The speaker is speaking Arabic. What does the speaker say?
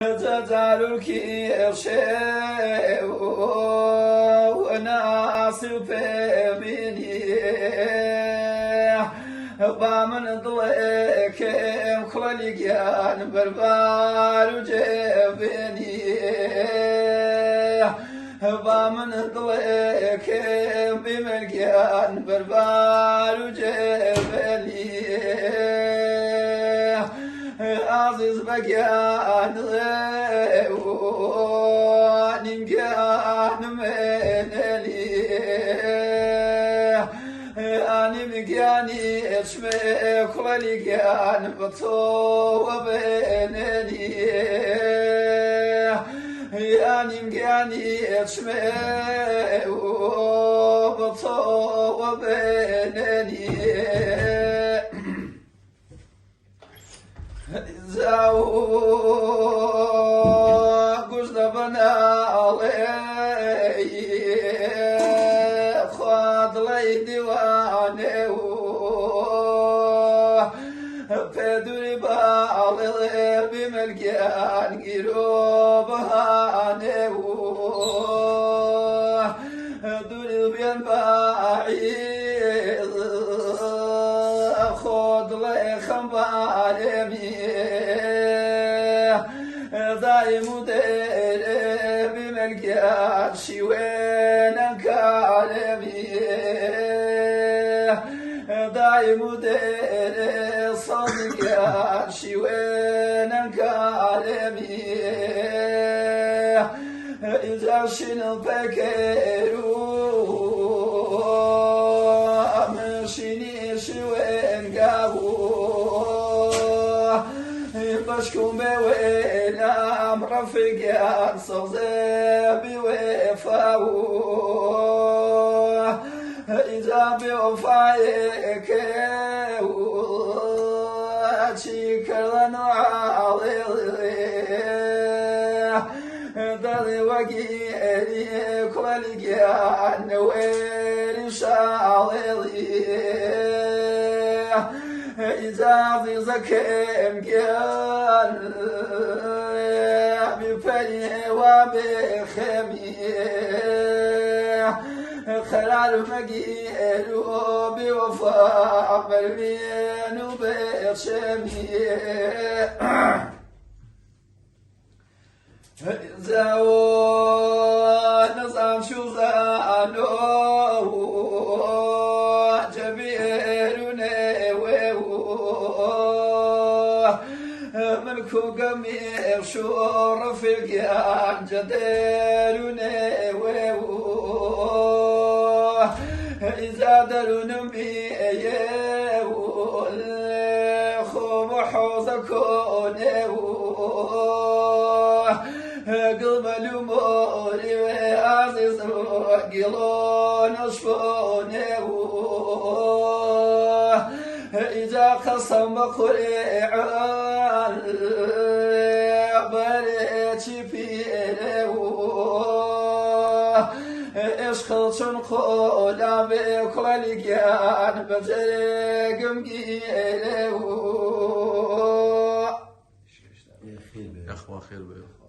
تزالك الشيء وناصف مني بامن ضلك مخلقيان بربار جبني بامن ضلك بملقيان بربار جبني عزيز بقيان نمقان منني أني مقياني اشمي خلقيان بطو وبينني أني مقياني اشمي بطو وبينني زاوج دبنا علي خاد لي ديوانه بدري بالي بملقان قروبانه دري بين بعيد خود لي خمبارمي دايم دير بملقان شوينا كارمي دايم دير صدقان شوينا كارمي إذا شنو بكرو أمشيني شوين قابو بشكم بوين أم رفقان صغزي بوفاو إذا بوفايك شكرا علي داري وقيري كل جان ويري شاولي إذا في زكيم كان بفري وبخمي خلال مقير وبوفاء برمين وبشمي زاوان نظام شو زانو جبيروني ملكو قمير شو رفقيان جديروني إذا درون بيهول خوب حوزكوني قلب الأمور وعزيز وقلون أشفوني إذا قسم بقريعان بريتي فيه إشخلتن قولا بكل جان بزرقم قيله يا أخوة خير بيه